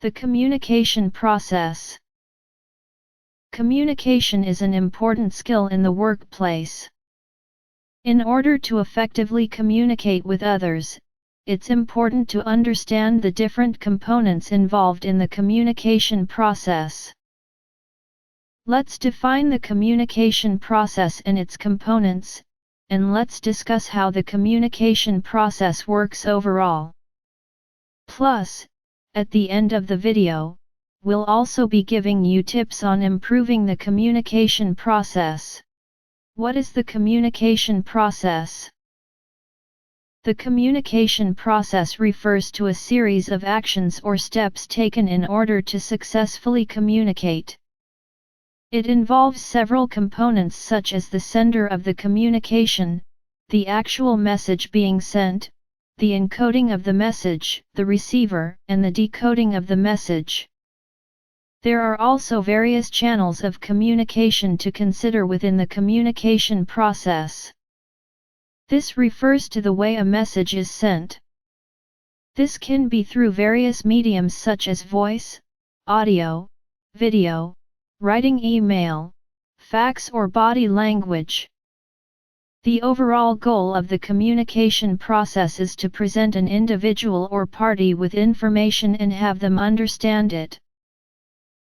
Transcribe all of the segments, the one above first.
The communication process. Communication is an important skill in the workplace. In order to effectively communicate with others, it's important to understand the different components involved in the communication process. Let's define the communication process and its components, and let's discuss how the communication process works overall. Plus, at the end of the video, we'll also be giving you tips on improving the communication process. What is the communication process? The communication process refers to a series of actions or steps taken in order to successfully communicate. It involves several components such as the sender of the communication, the actual message being sent, the encoding of the message, the receiver, and the decoding of the message. There are also various channels of communication to consider within the communication process. This refers to the way a message is sent. This can be through various mediums such as voice, audio, video, writing email, fax or body language. The overall goal of the communication process is to present an individual or party with information and have them understand it.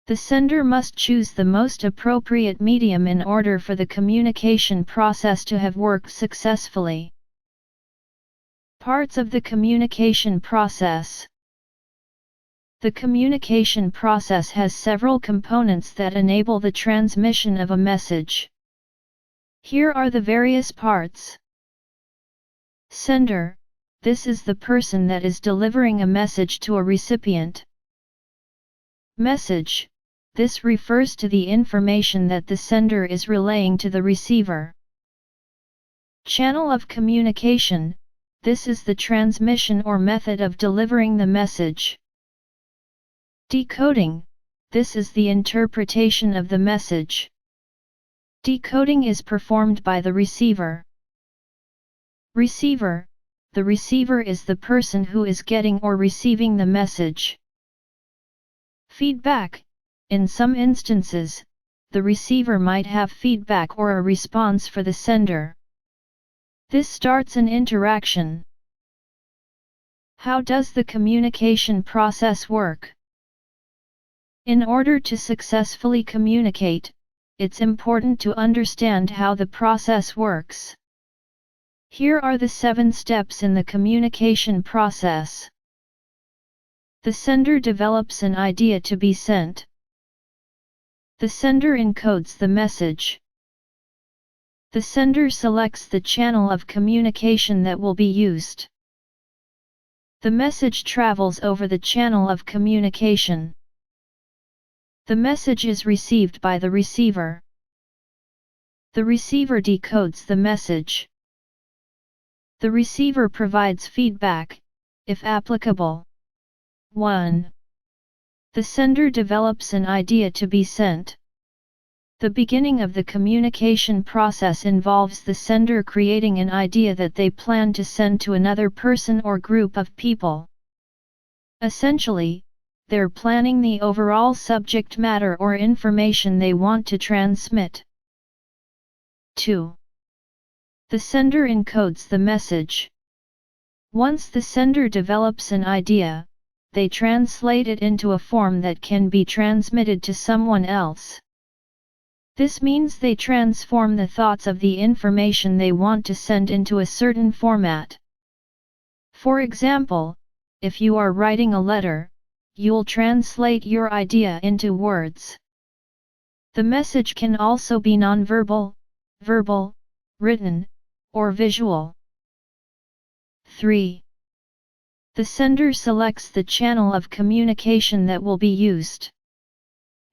The sender must choose the most appropriate medium in order for the communication process to have worked successfully. Parts of the communication process. The communication process has several components that enable the transmission of a message. Here are the various parts. Sender. This is the person that is delivering a message to a recipient. Message. This refers to the information that the sender is relaying to the receiver. Channel of communication. This is the transmission or method of delivering the message. Decoding. This is the interpretation of the message. Decoding is performed by the receiver. Receiver. The receiver is the person who is getting or receiving the message. Feedback. In some instances, the receiver might have feedback or a response for the sender. This starts an interaction. How does the communication process work? In order to successfully communicate, it's important to understand how the process works. Here are the 7 steps in the communication process. The sender develops an idea to be sent. The sender encodes the message. The sender selects the channel of communication that will be used. The message travels over the channel of communication. The message is received by the receiver. The receiver decodes the message. The receiver provides feedback, if applicable. 1. The sender develops an idea to be sent. The beginning of the communication process involves the sender creating an idea that they plan to send to another person or group of people. Essentially, they're planning the overall subject matter or information they want to transmit. 2. The sender encodes the message. Once the sender develops an idea, they translate it into a form that can be transmitted to someone else. This means they transform the thoughts of the information they want to send into a certain format. For example, if you are writing a letter, you'll translate your idea into words. The message can also be nonverbal, verbal, written, or visual. 3. The sender selects the channel of communication that will be used.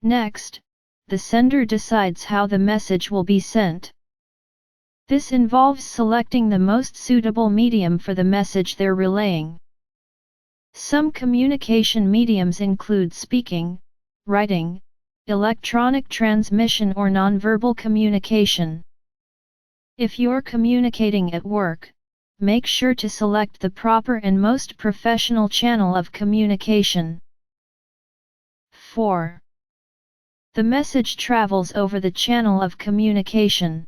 Next, the sender decides how the message will be sent. This involves selecting the most suitable medium for the message they're relaying. Some communication mediums include speaking, writing, electronic transmission or nonverbal communication. If you're communicating at work, make sure to select the proper and most professional channel of communication. 4. The message travels over the channel of communication.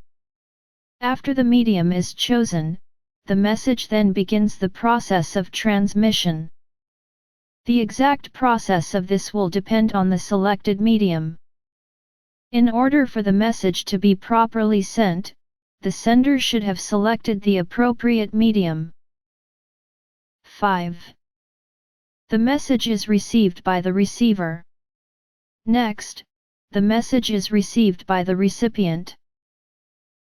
After the medium is chosen, the message then begins the process of transmission. The exact process of this will depend on the selected medium. In order for the message to be properly sent, the sender should have selected the appropriate medium. 5. The message is received by the receiver. Next, the message is received by the recipient.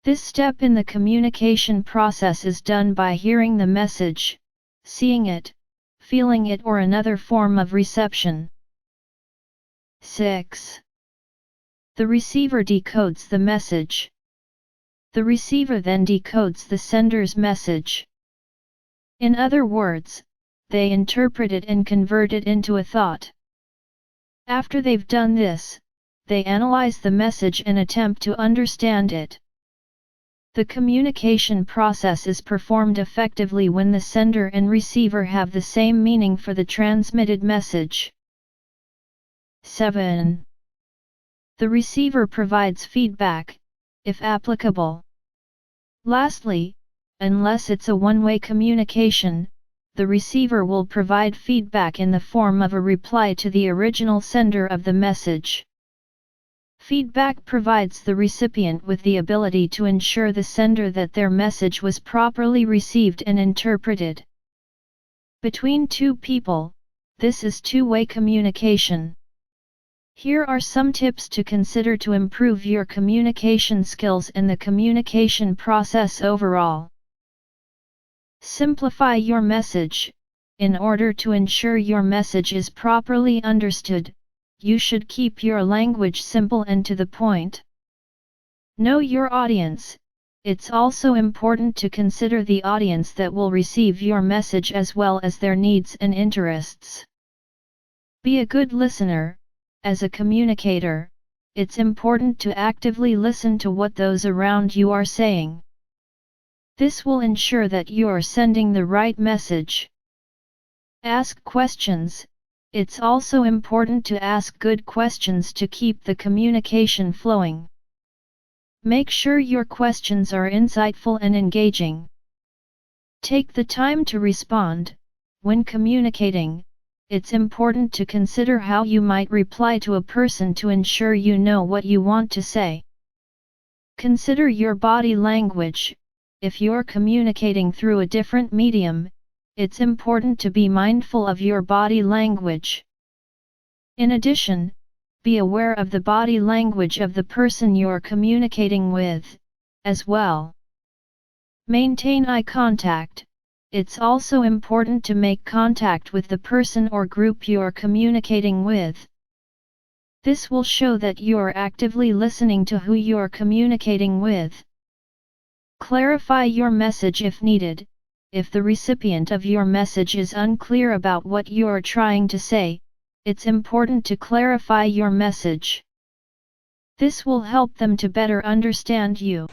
This step in the communication process is done by hearing the message, seeing it, feeling it, or another form of reception. 6. The receiver decodes the message. The receiver then decodes the sender's message. In other words, they interpret it and convert it into a thought. After they've done this, they analyze the message and attempt to understand it. The communication process is performed effectively when the sender and receiver have the same meaning for the transmitted message. 7. The receiver provides feedback, if applicable. Lastly, unless it's a one-way communication, the receiver will provide feedback in the form of a reply to the original sender of the message. Feedback provides the recipient with the ability to ensure the sender that their message was properly received and interpreted. Between two people, this is two-way communication. Here are some tips to consider to improve your communication skills and the communication process overall. Simplify your message. In order to ensure your message is properly understood, you should keep your language simple and to the point. Know your audience. It's also important to consider the audience that will receive your message as well as their needs and interests. Be a good listener. As a communicator, it's important to actively listen to what those around you are saying. This will ensure that you're sending the right message. Ask questions. It's also important to ask good questions to keep the communication flowing. Make sure your questions are insightful and engaging. Take the time to respond. When communicating, it's important to consider how you might reply to a person to ensure you know what you want to say. Consider your body language. If you're communicating through a different medium, it's important to be mindful of your body language. In addition, be aware of the body language of the person you're communicating with, as well. Maintain eye contact. It's also important to make contact with the person or group you're communicating with. This will show that you're actively listening to who you're communicating with. Clarify your message if needed. If the recipient of your message is unclear about what you're trying to say, it's important to clarify your message. This will help them to better understand you.